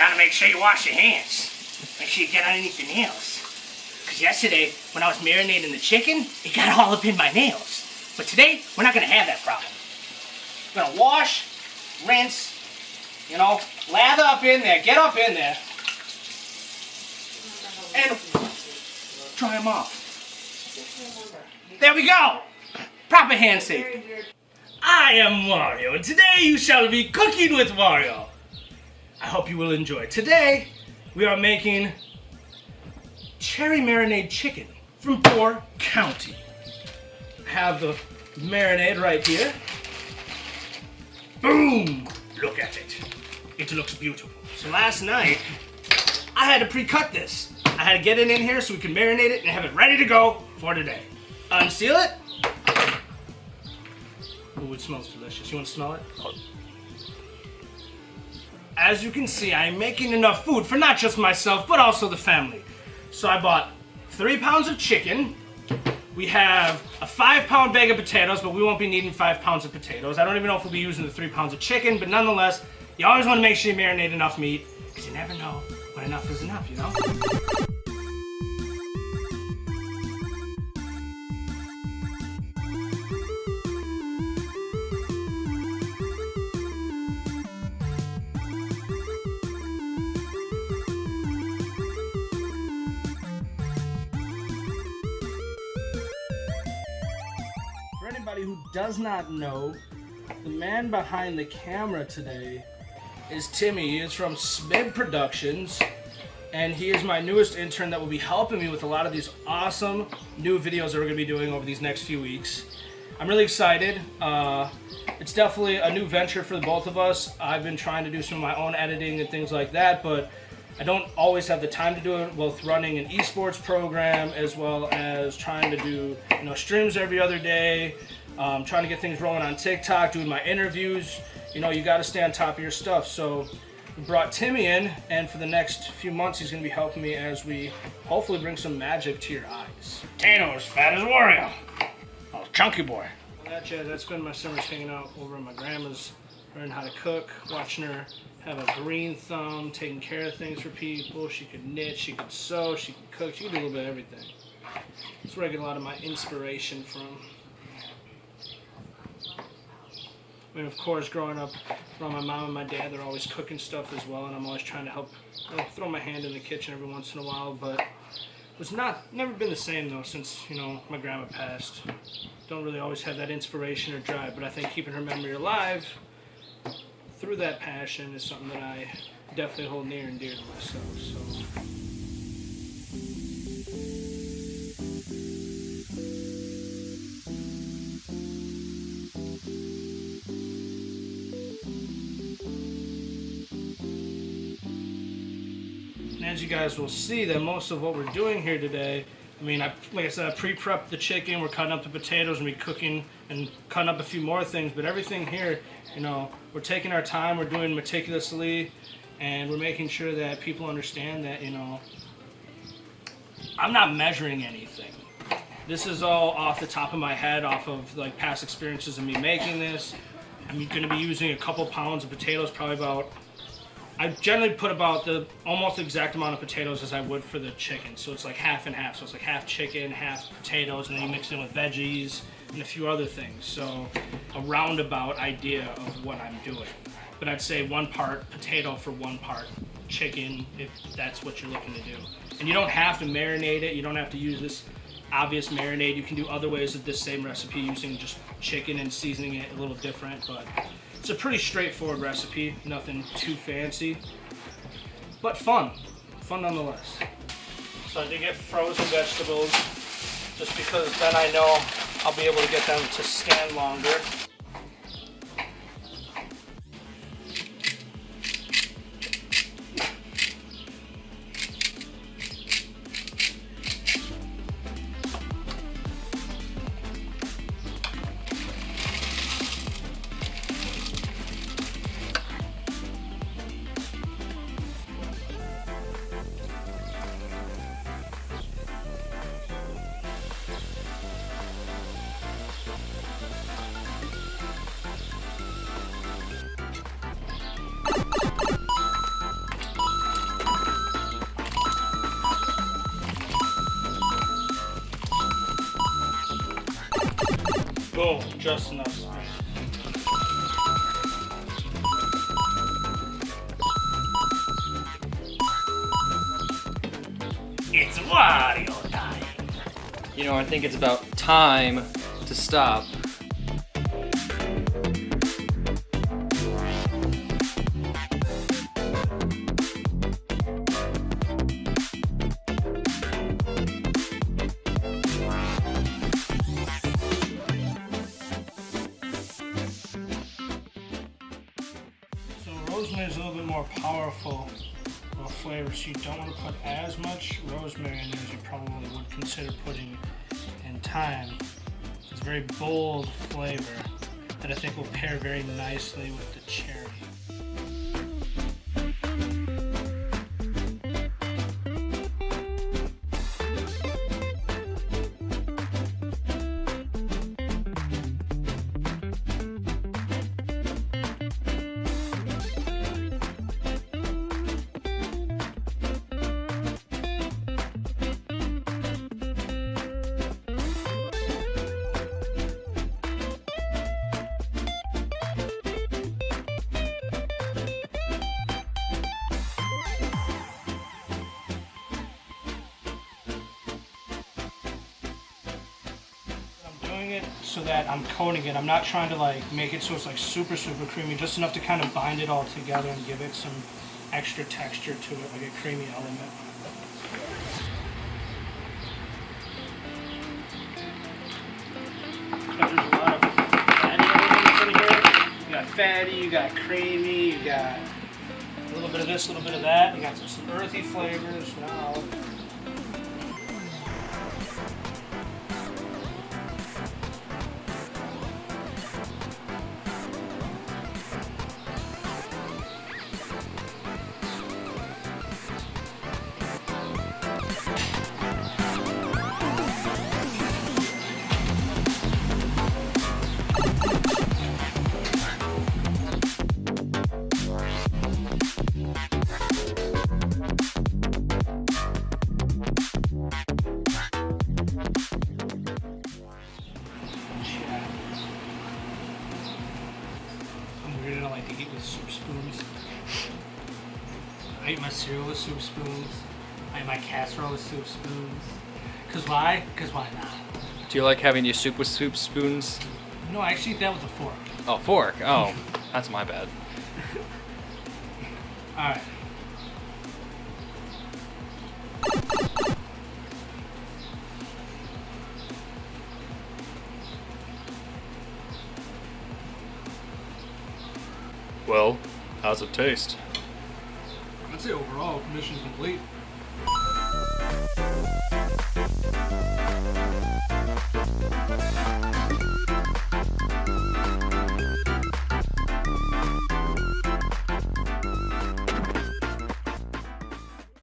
gotta make sure you wash your hands. Make sure you get underneath your nails. Because yesterday, when I was marinating the chicken, it got all up in my nails. But today, we're not gonna have that problem. We're gonna wash, rinse, you know, lather up in there, get up in there, and dry them off. There we go! Proper hand safety. I am Wario, and today you shall be cooking with Wario. I hope you will enjoy. Today, we are making cherry marinade chicken from Door County. I have the marinade right here. Boom! Look at it. It looks beautiful. So last night, I had to pre-cut this. I had to get it in here so we can marinate it and have it ready to go for today. Unseal it. Ooh, it smells delicious. You want to smell it? As you can see, I'm making enough food for not just myself, but also the family. So I bought 3 pounds of chicken. We have a 5-pound bag of potatoes, but we won't be needing 5 pounds of potatoes. I don't even know if we'll be using the 3 pounds of chicken, but nonetheless, you always want to make sure you marinate enough meat, because you never know when enough is enough, you know? For anybody who does not know, the man behind the camera today is Timmy. He is from SMIBB Productions, and he is my newest intern that will be helping me with a lot of these awesome new videos that we're going to be doing over these next few weeks. I'm really excited. It's definitely a new venture for the both of us. I've been trying to do some of my own editing and things like that, but I don't always have the time to do it, both running an esports program as well as trying to do, you know, streams every other day, trying to get things rolling on TikTok, doing my interviews. You know, you got to stay on top of your stuff. So we brought Timmy in, and for the next few months he's going to be helping me as we hopefully bring some magic to your eyes. Potatoes, fat as Wario. Oh, chunky boy. Well, that's been my summers hanging out over at my grandma's, learning how to cook, watching her have a green thumb, taking care of things for people. She could knit, she could sew, she could cook, she could do a little bit of everything. That's where I get a lot of my inspiration from. I mean, of course, growing up around my mom and my dad, they're always cooking stuff as well, and I'm always trying to help, you know, throw my hand in the kitchen every once in a while, but it's never been the same though since, you know, my grandma passed. Don't really always have that inspiration or drive, but I think keeping her memory alive through that passion is something that I definitely hold near and dear to myself. So. And as you guys will see, that most of what we're doing here today, I mean, like I said, I pre-prepped the chicken, we're cutting up the potatoes, and we're cooking and cutting up a few more things, but everything here, you know, we're taking our time, we're doing meticulously, and we're making sure that people understand that, you know, I'm not measuring anything. This is all off the top of my head, off of like past experiences of me making this. I'm going to be using a couple pounds of potatoes, probably about, I generally put about the almost exact amount of potatoes as I would for the chicken. So it's like half and half. So it's like half chicken, half potatoes, and then you mix it in with veggies and a few other things. So a roundabout idea of what I'm doing. But I'd say 1 part potato for 1 part chicken, if that's what you're looking to do. And you don't have to marinate it. You don't have to use this obvious marinade. You can do other ways of this same recipe using just chicken and seasoning it a little different. But it's a pretty straightforward recipe, nothing too fancy, but fun nonetheless. So I did get frozen vegetables, just because then I know I'll be able to get them to stand longer. Boom, just enough space. It's Wario time. You know, I think it's about time to stop. Rosemary is a little bit more powerful of a flavor, so you don't want to put as much rosemary in there as you probably would consider putting in thyme. It's a very bold flavor that I think will pair very nicely with the cherry. It so that I'm coating it. I'm not trying to like make it so it's like super creamy, just enough to kind of bind it all together and give it some extra texture to it, like a creamy element. There's a lot of fatty elements in here. You got fatty, you got creamy, you got a little bit of this, a little bit of that. You got some earthy flavors now. I like to eat with soup spoons. I eat my cereal with soup spoons. I eat my casserole with soup spoons. Cause why? Cause why not? Do you like having your soup with soup spoons? No, I actually eat that with a fork. Oh, fork. Oh, that's my bad. All right. Well, how's it taste? I'd say overall, mission complete.